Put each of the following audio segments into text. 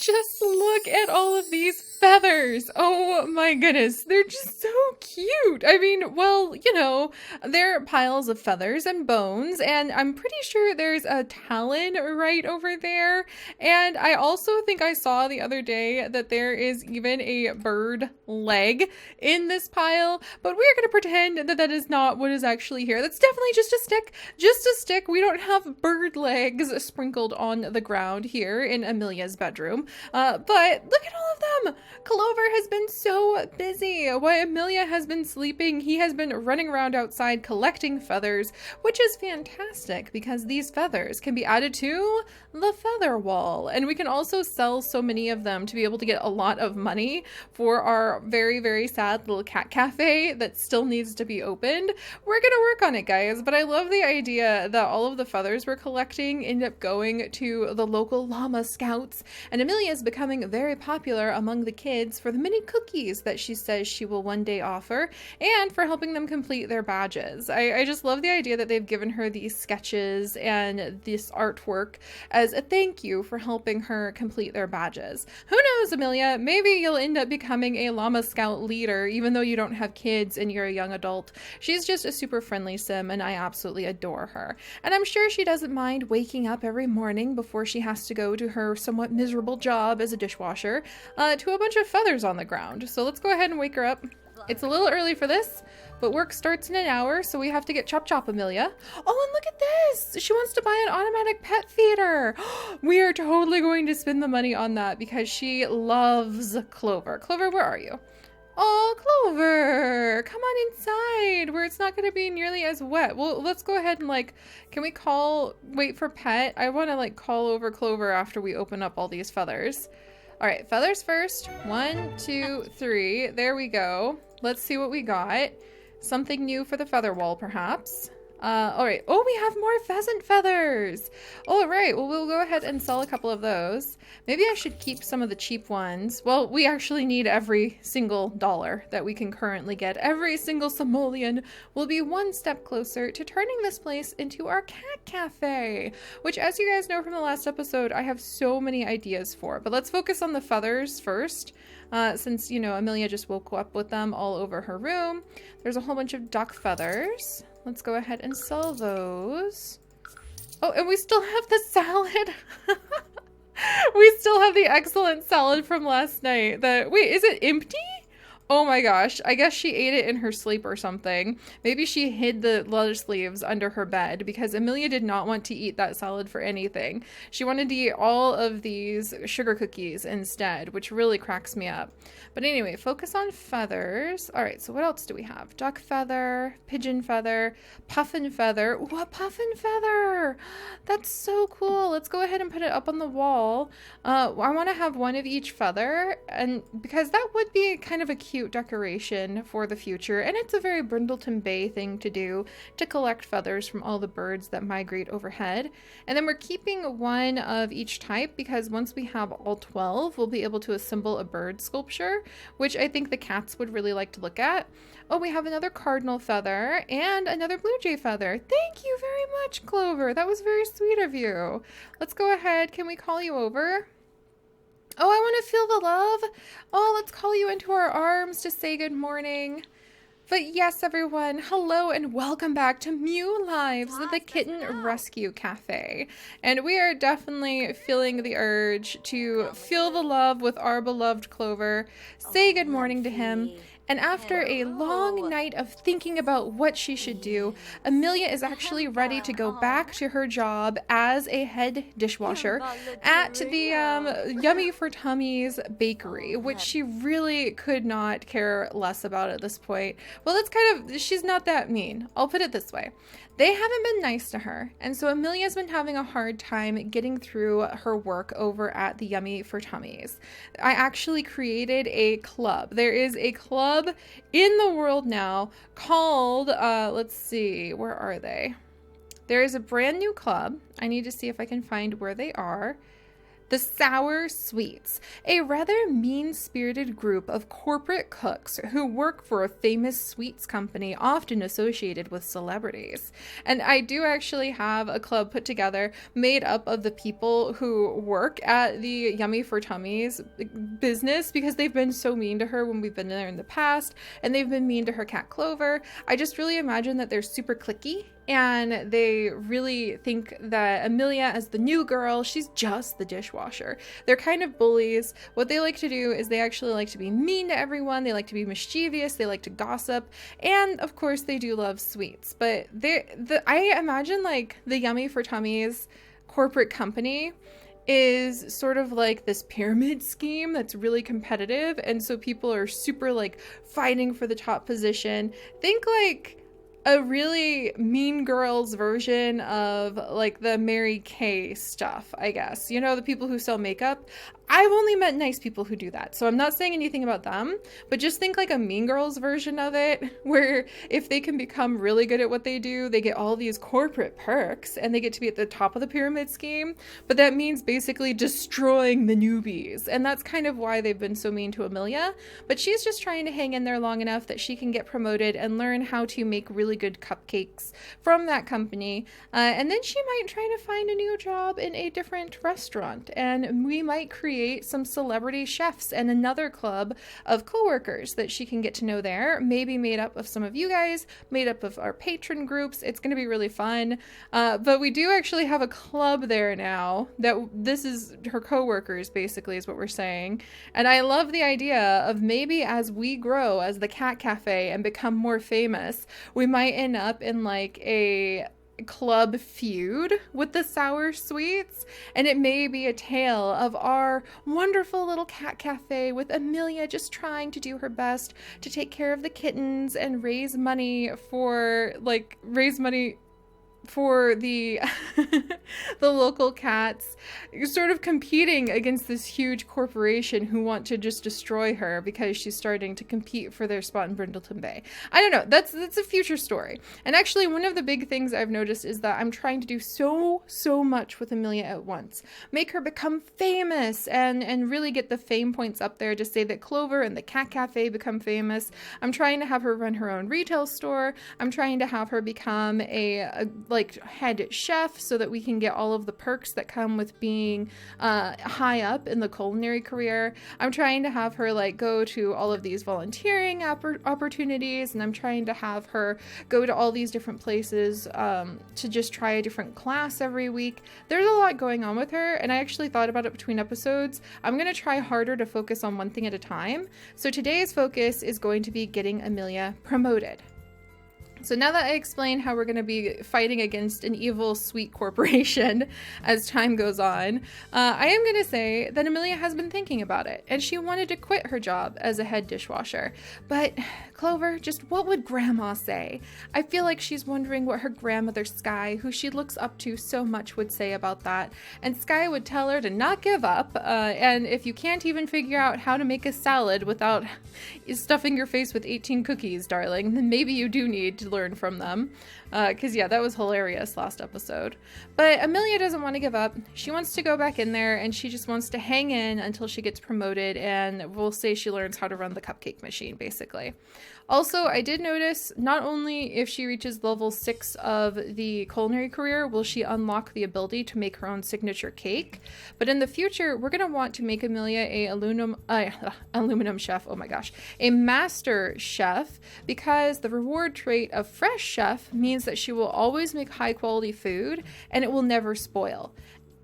Just look at all of these feathers. Oh my goodness. They're just so cute. I mean, well, you know, they're piles of feathers and bones, and I'm pretty sure there's a talon right over there. And I also think I saw the other day that there is even a bird leg in this pile, but we're going to pretend that that is not what is actually here. That's definitely just a stick. Just a stick. We don't have bird legs sprinkled on the ground here in Amelia's bedroom. But look at all of them. Clover has been so busy. While Amelia has been sleeping, he has been running around outside collecting feathers, which is fantastic because these feathers can be added to the feather wall. And we can also sell so many of them to be able to get a lot of money for our very, very sad little cat cafe that still needs to be opened. We're going to work on it, guys. But I love the idea that all of the feathers we're collecting end up going to the local llama scouts. And Amelia is becoming very popular among the kids for the mini cookies that she says she will one day offer, and for helping them complete their badges. I just love the idea that they've given her these sketches and this artwork as a thank you for helping her complete their badges. Who knows, Amelia? Maybe you'll end up becoming a llama scout leader, even though you don't have kids and you're a young adult. She's just a super friendly sim, and I absolutely adore her. And I'm sure she doesn't mind waking up every morning before she has to go to her somewhat miserable job as a dishwasher to a bunch of feathers on the ground. So let's go ahead and wake her up. It's a little early for this, but work starts in an hour, so we have to get chop chop, Amelia. Oh, and look at this! She wants to buy an automatic pet feeder. We are totally going to spend the money on that because she loves Clover. Clover, where are you? Oh, Clover, come on inside where it's not going to be nearly as wet. Well, let's go ahead and can we wait for pet? I want to call over Clover after we open up all these feathers. All right, feathers first. 1, 2, 3. There we go. Let's see what we got. Something new for the feather wall, perhaps. All right. Oh, we have more pheasant feathers. All right. Well, we'll go ahead and sell a couple of those. Maybe I should keep some of the cheap ones. Well, we actually need every single dollar that we can currently get. Every single simoleon will be one step closer to turning this place into our cat cafe, which, as you guys know from the last episode, I have so many ideas for. But let's focus on the feathers first. Since, you know, Amelia just woke up with them all over her room. There's a whole bunch of duck feathers. Let's go ahead and sell those. Oh, and we still have the salad. We still have the excellent salad from last night. Wait, is it empty? Oh my gosh, I guess she ate it in her sleep or something. Maybe she hid the lettuce leaves under her bed because Amelia did not want to eat that salad for anything. She wanted to eat all of these sugar cookies instead, which really cracks me up. But anyway, focus on feathers. All right, so what else do we have? Duck feather, pigeon feather, puffin feather. Ooh, a puffin feather! That's so cool. Let's go ahead and put it up on the wall. I want to have one of each feather, and because that would be kind of a cute decoration for the future, and it's a very Brindleton Bay thing to do, to collect feathers from all the birds that migrate overhead. And then we're keeping one of each type because once we have all 12, we'll be able to assemble a bird sculpture, which I think the cats would really like to look at. Oh, we have another cardinal feather and another blue jay feather. Thank you very much, Clover. That was very sweet of you. Let's go ahead. Can we call you over? Oh, I want to feel the love. Oh, let's call you into our arms to say good morning. But yes, everyone, hello and welcome back to Mew Lives with the Kitten Rescue Cafe. And we are definitely feeling the urge to feel the love with our beloved Clover, say good morning to him. And after a long night of thinking about what she should do, Amelia is actually ready to go back to her job as a head dishwasher at the Yummy for Tummies bakery, which she really could not care less about at this point. Well, she's not that mean. I'll put it this way. They haven't been nice to her, and so Amelia's been having a hard time getting through her work over at the Yummy for Tummies. I actually created a club. There is a club in the world now called, let's see, where are they? There is a brand new club. I need to see if I can find where they are. The Sour Sweets, a rather mean-spirited group of corporate cooks who work for a famous sweets company often associated with celebrities. And I do actually have a club put together made up of the people who work at the Yummy for Tummies business because they've been so mean to her when we've been there in the past, and they've been mean to her cat Clover. I just really imagine that they're super cliquey, and they really think that Amelia, as the new girl, she's just the dishwasher. They're kind of bullies. What they like to do is they actually like to be mean to everyone. They like to be mischievous. They like to gossip. And of course, they do love sweets. But I imagine like the Yummy for Tummies corporate company is sort of like this pyramid scheme that's really competitive. And so people are super like fighting for the top position. Think like a really Mean Girls version of like the Mary Kay stuff, I guess. You know, the people who sell makeup. I've only met nice people who do that, so I'm not saying anything about them, but just think like a Mean Girls version of it, where if they can become really good at what they do, they get all these corporate perks and they get to be at the top of the pyramid scheme, but that means basically destroying the newbies, and that's kind of why they've been so mean to Amelia. But she's just trying to hang in there long enough that she can get promoted and learn how to make really good cupcakes from that company, and then she might try to find a new job in a different restaurant, and we might create some celebrity chefs and another club of coworkers that she can get to know there, maybe made up of some of you guys, made up of our patron groups. It's going to be really fun, but we do actually have a club there now that this is her coworkers, basically, is what we're saying. And I love the idea of maybe as we grow as the Cat Cafe and become more famous, we might end up in like a club feud with the Sour Sweets, and it may be a tale of our wonderful little cat cafe with Amelia just trying to do her best to take care of the kittens and raise money for the the local cats, sort of competing against this huge corporation who want to just destroy her because she's starting to compete for their spot in Brindleton Bay. I don't know. That's a future story. And actually, one of the big things I've noticed is that I'm trying to do so much with Amelia at once. Make her become famous and really get the fame points up there to say that Clover and the Cat Cafe become famous. I'm trying to have her run her own retail store. I'm trying to have her become a like head chef so that we can get all of the perks that come with being high up in the culinary career. I'm trying to have her like go to all of these volunteering opportunities, and I'm trying to have her go to all these different places to just try a different class every week. There's a lot going on with her, and I actually thought about it between episodes. I'm going to try harder to focus on one thing at a time. So today's focus is going to be getting Amelia promoted. So now that I explained how we're going to be fighting against an evil sweet corporation as time goes on, I am going to say that Amelia has been thinking about it, and she wanted to quit her job as a head dishwasher. But Clover, just what would Grandma say? I feel like she's wondering what her grandmother Sky, who she looks up to so much, would say about that. And Sky would tell her to not give up, and if you can't even figure out how to make a salad without stuffing your face with 18 cookies, darling, then maybe you do need to learn from them. Because yeah, that was hilarious last episode. But Amelia doesn't want to give up. She wants to go back in there, and she just wants to hang in until she gets promoted, and we'll say she learns how to run the cupcake machine, basically. Also, I did notice not only if she reaches level 6 of the culinary career will she unlock the ability to make her own signature cake, but in the future, we're going to want to make Amelia a aluminum chef, oh my gosh, a master chef, because the reward trait of fresh chef means that she will always make high quality food and it will never spoil.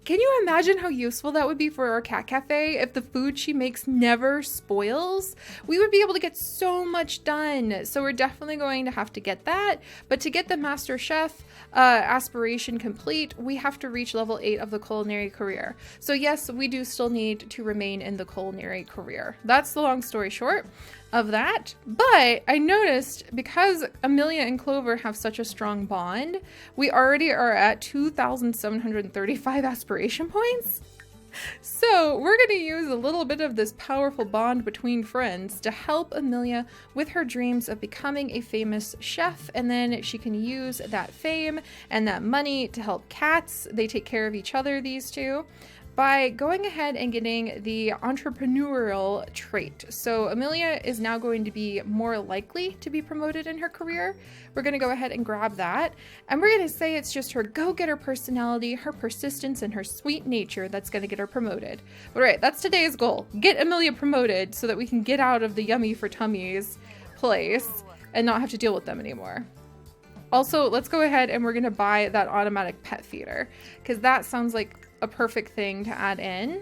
Can you imagine how useful that would be for our cat cafe if the food she makes never spoils? We would be able to get so much done. So we're definitely going to have to get that. But to get the Master Chef aspiration complete, we have to reach level 8 of the culinary career. So yes, we do still need to remain in the culinary career. That's the long story short of that. But I noticed because Amelia and Clover have such a strong bond, we already are at 2,735 aspiration points. So we're going to use a little bit of this powerful bond between friends to help Amelia with her dreams of becoming a famous chef, and then she can use that fame and that money to help cats. They take care of each other, these two. by going ahead and getting the entrepreneurial trait. So Amelia is now going to be more likely to be promoted in her career. We're going to go ahead and grab that. And we're going to say it's just her go-getter personality, her persistence, and her sweet nature that's going to get her promoted. All right, that's today's goal. Get Amelia promoted so that we can get out of the yummy for tummies place and not have to deal with them anymore. Also, let's go ahead and we're going to buy that automatic pet feeder because that sounds like a perfect thing to add in.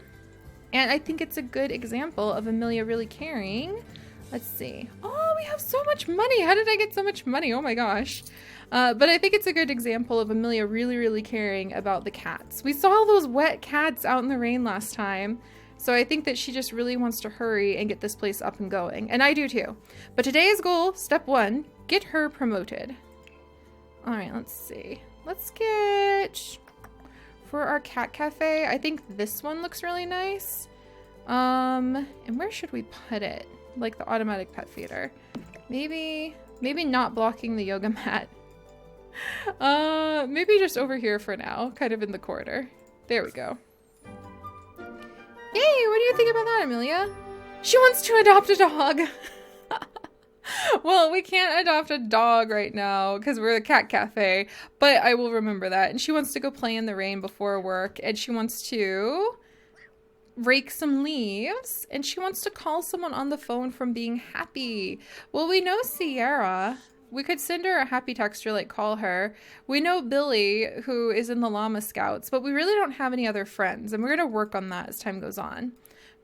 And I think it's a good example of Amelia really caring. Let's see. Oh, we have so much money. How did I get so much money? Oh my gosh. But I think it's a good example of Amelia really, really caring about the cats. We saw those wet cats out in the rain last time. So I think that she just really wants to hurry and get this place up and going. And I do too. But today's goal, step 1, get her promoted. All right, let's see. Let's get... For our cat cafe, I think this one looks really nice. And where should we put it? Like the automatic pet feeder. Maybe not blocking the yoga mat. Maybe just over here for now, kind of in the corner. There we go. Yay, what do you think about that, Amelia? She wants to adopt a dog. Well, we can't adopt a dog right now because we're a cat cafe, but I will remember that. And she wants to go play in the rain before work, and she wants to rake some leaves, and she wants to call someone on the phone from being happy. Well, we know Sierra. We could send her a happy text or like call her. We know Billy, who is in the Llama Scouts, but we really don't have any other friends, and we're going to work on that as time goes on.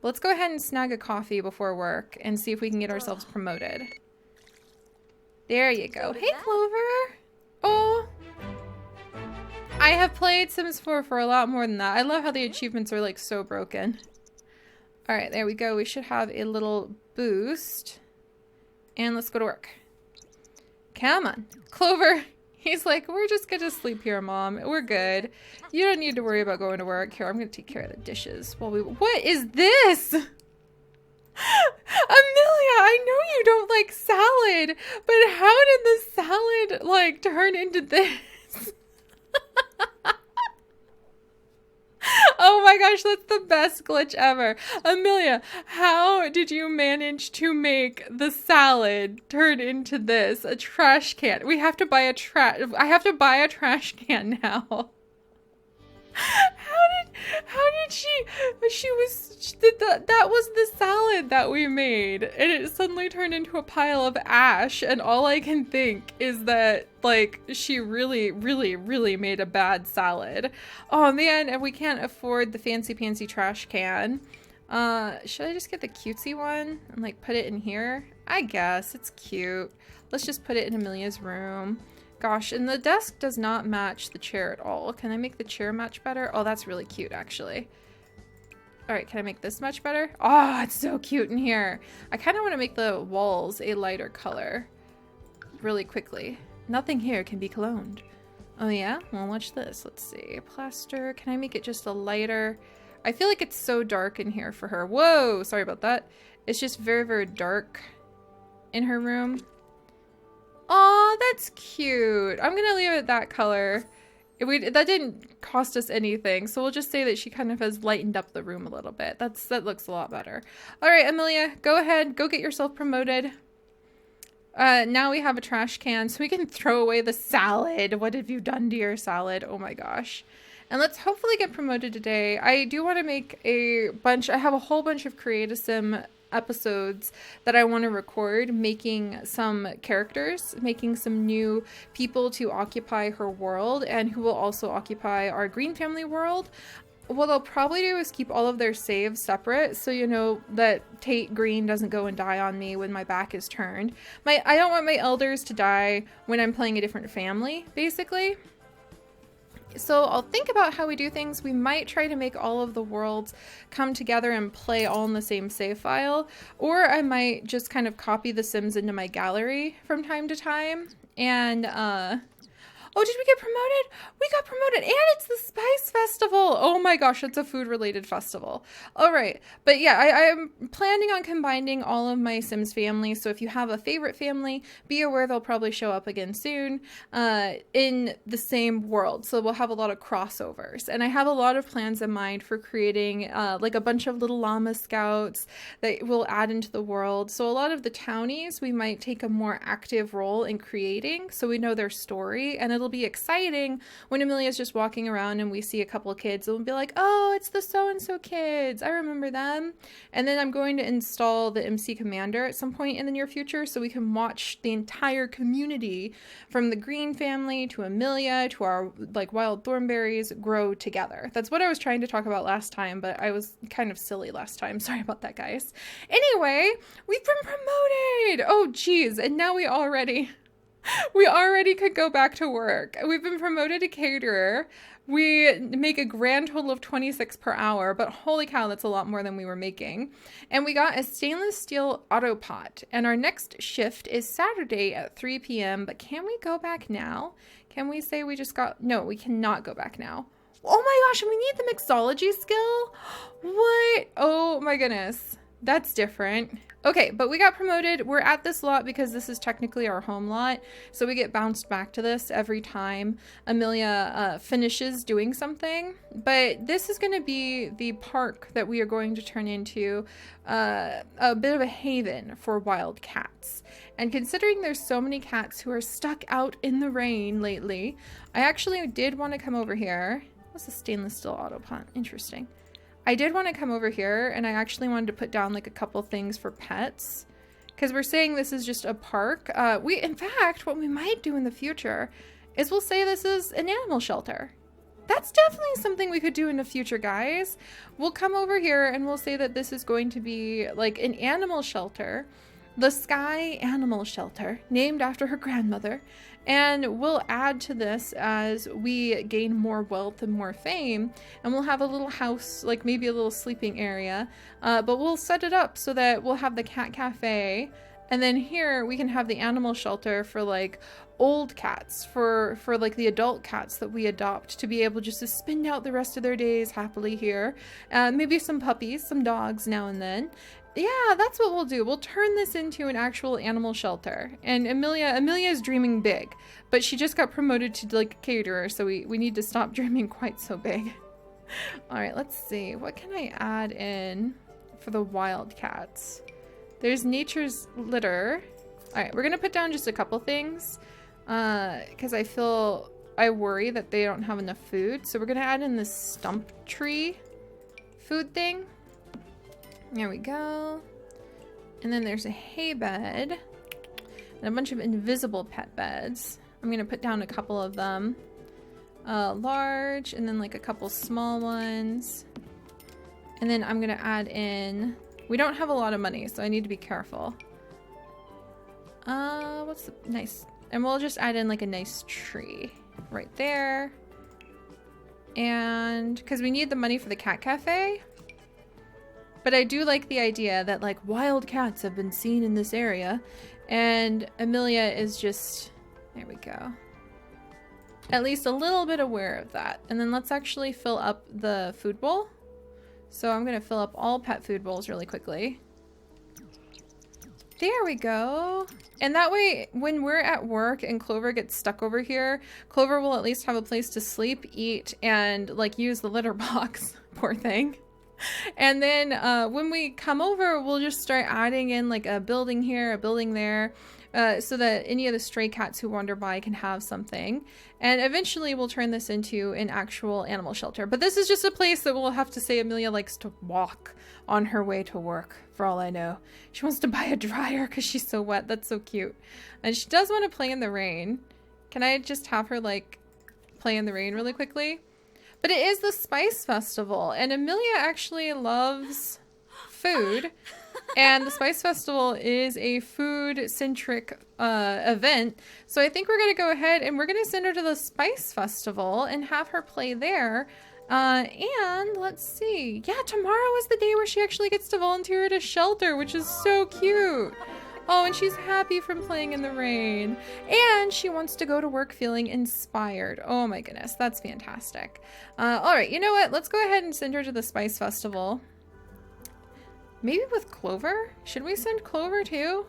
But let's go ahead and snag a coffee before work and see if we can get ourselves promoted. There you go. Hey, Clover. Oh, I have played Sims 4 for a lot more than that. I love how the achievements are like so broken. All right, there we go. We should have a little boost. And let's go to work. Come on. Clover, he's like, we're just going to sleep here, Mom. We're good. You don't need to worry about going to work. Here, I'm going to take care of the dishes. What is this? Amelia, I know you don't like salad, but how did the salad like turn into this? Oh my gosh, that's the best glitch ever. Amelia, how did you manage to make the salad turn into this? A trash can. We have to buy I have to buy a trash can now. How did that was the salad that we made, and it suddenly turned into a pile of ash, and all I can think is that like she really made a bad salad. Oh man, and we can't afford the fancy trash can. Should I just get the cutesy one and like put it in here? I guess it's cute. Let's just put it in Amelia's room. Gosh, and the desk does not match the chair at all. Can I make the chair match better? Oh, that's really cute, actually. All right, can I make this much better? Oh, it's so cute in here. I kind of want to make the walls a lighter color really quickly. Nothing here can be cloned. Oh, yeah? Well, watch this. Let's see. Plaster. Can I make it just a lighter? I feel like it's so dark in here for her. Whoa, sorry about that. It's just very dark in her room. Aw, that's cute. I'm gonna leave it that color. That didn't cost us anything, so we'll just say that she kind of has lightened up the room a little bit. That looks a lot better. All right, Amelia, go ahead. Go get yourself promoted. Now we have a trash can, so we can throw away the salad. What have you done to your salad? Oh my gosh. And let's hopefully get promoted today. I do want to make I have a whole bunch of Create-A-Sim episodes that I want to record, making some characters, making some new people to occupy her world, and who will also occupy our Green family world. What I'll probably do is keep all of their saves separate, so you know that Tate Green doesn't go and die on me when my back is turned. I don't want my elders to die when I'm playing a different family, basically. So I'll think about how we do things. We might try to make all of the worlds come together and play all in the same save file, or I might just kind of copy the Sims into my gallery from time to time. And Oh, did we get promoted? We got promoted, and it's the Spice Festival. Oh my gosh, it's a food-related festival. All right, but yeah, I'm planning on combining all of my Sims families. So if you have a favorite family, be aware they'll probably show up again soon in the same world. So we'll have a lot of crossovers, and I have a lot of plans in mind for creating like a bunch of little llama scouts that we'll add into the world. So a lot of the townies we might take a more active role in creating, so we know their story, and it'll be exciting when Amelia's just walking around and we see a couple of kids and we'll be like, oh, it's the so-and-so kids, I remember them. And then I'm going to install the MC Commander at some point in the near future so we can watch the entire community from the Green family to Amelia to our like wild thornberries grow together. That's what I was trying to talk about last time, but I was kind of silly last time. Sorry about that, guys. Anyway, we've been promoted. Oh, geez. And now we already could go back to work. We've been promoted to caterer. We make a grand total of 26 per hour, but holy cow, that's a lot more than we were making. And we got a stainless steel auto pot. And our next shift is Saturday at 3 p.m. But can we go back now? Can we say we just got... No, we cannot go back now. Oh my gosh, and we need the mixology skill? What? Oh my goodness. That's different. Okay, but we got promoted. We're at this lot because this is technically our home lot. So we get bounced back to this every time Amelia finishes doing something. But this is going to be the park that we are going to turn into a bit of a haven for wild cats. And considering there's so many cats who are stuck out in the rain lately, I actually did want to come over here. What's a stainless steel auto pot? Interesting. I did want to come over here, and I actually wanted to put down like a couple things for pets, because we're saying this is just a park. In fact, what we might do in the future is we'll say this is an animal shelter. That's definitely something we could do in the future, guys. We'll come over here and we'll say that this is going to be like an animal shelter, the Sky Animal Shelter, named after her grandmother. And we'll add to this as we gain more wealth and more fame. And we'll have a little house, like maybe a little sleeping area. But we'll set it up so that we'll have the cat cafe. And then here we can have the animal shelter for like old cats, for like the adult cats that we adopt to be able just to spend out the rest of their days happily here. Maybe some puppies, some dogs now and then. Yeah, that's what we'll do. We'll turn this into an actual animal shelter. And Amelia is dreaming big, but she just got promoted to like caterer, so we need to stop dreaming quite so big. All right, let's see. What can I add in for the wild cats? There's nature's litter. All right, we're gonna put down just a couple things because I worry that they don't have enough food. So we're gonna add in this stump tree food thing. There we go. And then there's a hay bed and a bunch of invisible pet beds. I'm gonna put down a couple of them. Large, and then like a couple small ones. And then I'm gonna add in, we don't have a lot of money, so I need to be careful. What's the nice, and we'll just add in like a nice tree right there. And because we need the money for the cat cafe. But I do like the idea that like wild cats have been seen in this area, and Amelia is just, there we go, at least a little bit aware of that. And then let's actually fill up the food bowl. So I'm gonna fill up all pet food bowls really quickly. There we go. And that way, when we're at work and Clover gets stuck over here, Clover will at least have a place to sleep, eat, and like use the litter box. Poor thing. And then when we come over, we'll just start adding in like a building here, a building there, so that any of the stray cats who wander by can have something. And eventually we'll turn this into an actual animal shelter. But this is just a place that we'll have to say Amelia likes to walk on her way to work, for all I know. She wants to buy a dryer because she's so wet. That's so cute. And she does want to play in the rain. Can I just have her like play in the rain really quickly? But it is the Spice Festival, and Amelia actually loves food, and the Spice Festival is a food-centric event, so I think we're going to go ahead and we're going to send her to the Spice Festival and have her play there. And let's see. Yeah, tomorrow is the day where she actually gets to volunteer at a shelter, which is so cute. Oh, and she's happy from playing in the rain. And she wants to go to work feeling inspired. Oh my goodness, that's fantastic. All right, you know what? Let's go ahead and send her to the Spice Festival. Maybe with Clover? Should we send Clover too?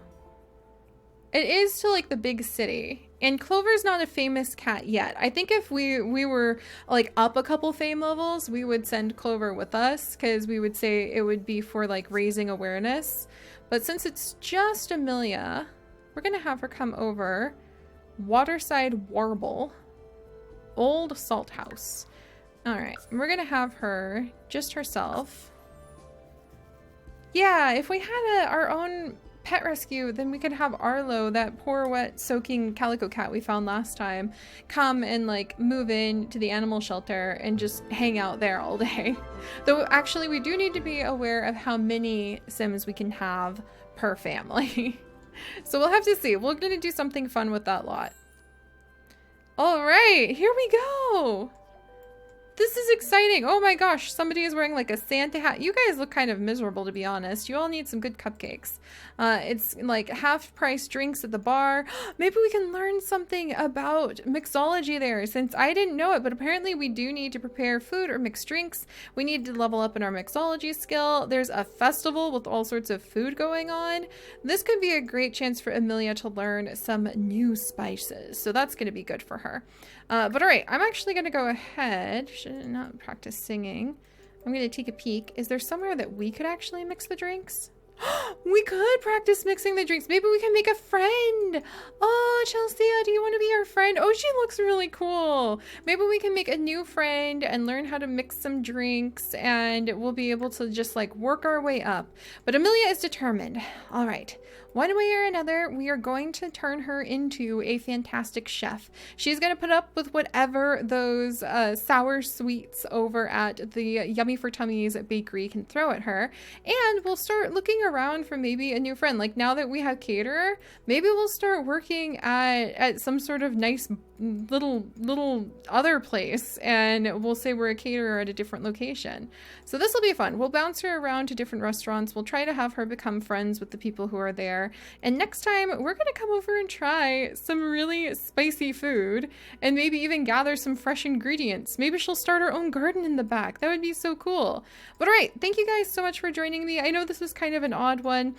It is to like the big city. And Clover's not a famous cat yet. I think if we were like up a couple fame levels, we would send Clover with us because we would say it would be for like raising awareness. But since it's just Amelia, we're going to have her come over. Waterside Warble. Old Salt House. All right. We're going to have her just herself. Yeah, if we had our own pet rescue, then we could have Arlo, that poor wet soaking calico cat we found last time, come and like move in to the animal shelter and just hang out there all day. Though actually we do need to be aware of how many Sims we can have per family. So we'll have to see. We're gonna do something fun with that lot. All right, here we go. This is exciting. Oh my gosh, somebody is wearing like a Santa hat. You guys look kind of miserable, to be honest. You all need some good cupcakes. It's like half-price drinks at the bar. Maybe we can learn something about mixology there, since I didn't know it, but apparently we do need to prepare food or mix drinks. We need to level up in our mixology skill. There's a festival with all sorts of food going on. This could be a great chance for Amelia to learn some new spices, so that's going to be good for her. But all right, I'm actually going to go ahead. Should not practice singing. I'm going to take a peek. Is there somewhere that we could actually mix the drinks? We could practice mixing the drinks. Maybe we can make a friend. Oh, Chelsea, do you want to be our friend? Oh, she looks really cool. Maybe we can make a new friend and learn how to mix some drinks, and we'll be able to just like work our way up. But Amelia is determined. All right. One way or another, we are going to turn her into a fantastic chef. She's going to put up with whatever those sour sweets over at the Yummy for Tummies bakery can throw at her. And we'll start looking around for maybe a new friend. Like now that we have caterer, maybe we'll start working at some sort of nice little other place, and we'll say we're a caterer at a different location. So this will be fun. We'll bounce her around to different restaurants. We'll try to have her become friends with the people who are there. And next time we're going to come over and try some really spicy food and maybe even gather some fresh ingredients. Maybe she'll start her own garden in the back. That would be so cool. But all right, thank you guys so much for joining me. I know this was kind of an odd one.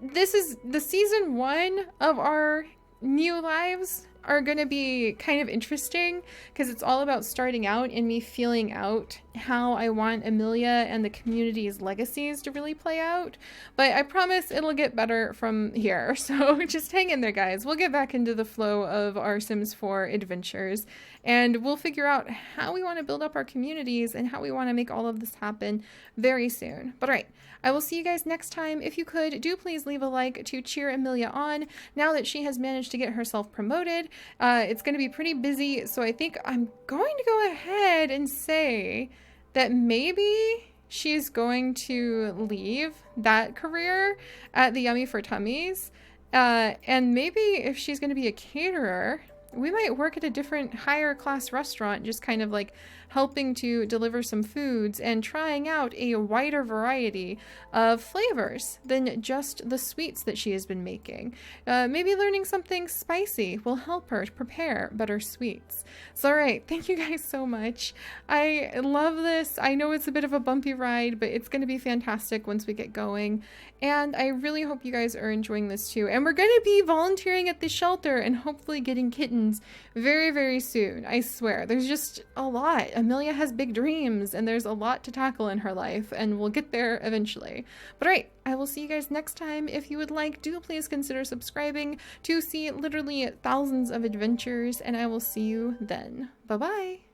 This is the season 1 of our new lives are going to be kind of interesting because it's all about starting out and me feeling out how I want Amelia and the community's legacies to really play out. But I promise it'll get better from here. So just hang in there, guys. We'll get back into the flow of our Sims 4 adventures, and we'll figure out how we want to build up our communities and how we want to make all of this happen very soon. But all right, I will see you guys next time. If you could, do please leave a like to cheer Amelia on now that she has managed to get herself promoted. It's going to be pretty busy, so I think I'm going to go ahead and say that maybe she's going to leave that career at the Yummy for Tummies. And maybe if she's going to be a caterer, we might work at a different higher class restaurant, just kind of like helping to deliver some foods and trying out a wider variety of flavors than just the sweets that she has been making. Maybe learning something spicy will help her to prepare better sweets. So, all right, thank you guys so much. I love this. I know it's a bit of a bumpy ride, but it's going to be fantastic once we get going. And I really hope you guys are enjoying this too. And we're going to be volunteering at the shelter and hopefully getting kittens very, very soon. I swear, there's just a lot. Amelia has big dreams and there's a lot to tackle in her life, and we'll get there eventually. But all right, I will see you guys next time. If you would like, do please consider subscribing to see literally thousands of adventures, and I will see you then. Bye-bye.